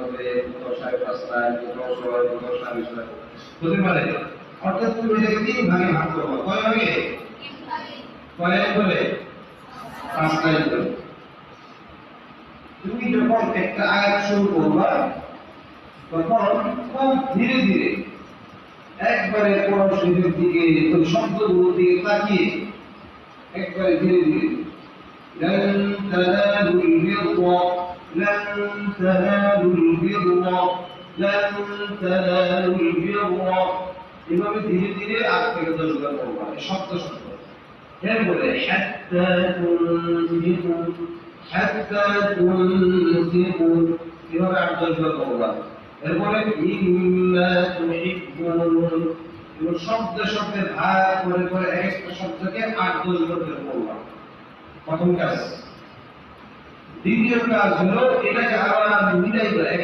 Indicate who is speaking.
Speaker 1: হবে, কোথাও 5.5 কোথাও 6, কোথাও 6.5 হতে পারে। অর্থাৎ তুমি এটাকে 3 ভাগে ভাগ করবা। কয় ভাগে? 3 ভাগে। কয় করে? 5 লাইন করে। তুমি যখন একটা আয়াত শুরু করবা তখন খুব ধীরে ধীরে একবারে কোরআন শরীফের দিকে ওই শব্দগুলোর দিকে তাকিয়ে একবারে ধীরে ধীরে لن تنالوا البر لن تنالوا البر لن تنالوا البر এভাবে ধীরে ধীরে 8 থেকে 10 বার পড়বা শব্দ শব্দ। এরপরে حتى تنفقوا حتى تنفقوا এভাবে 8-10 বার পড়বা। এরপরে ইম্মা তুহিব্বুন এবং শব্দে শব্দে ভাগ করে করে একটা শব্দকে 8-10 বার পড়বা। প্রথম কাজ। দ্বিতীয় কাজ হলো এটাকে আবার মিলাই করে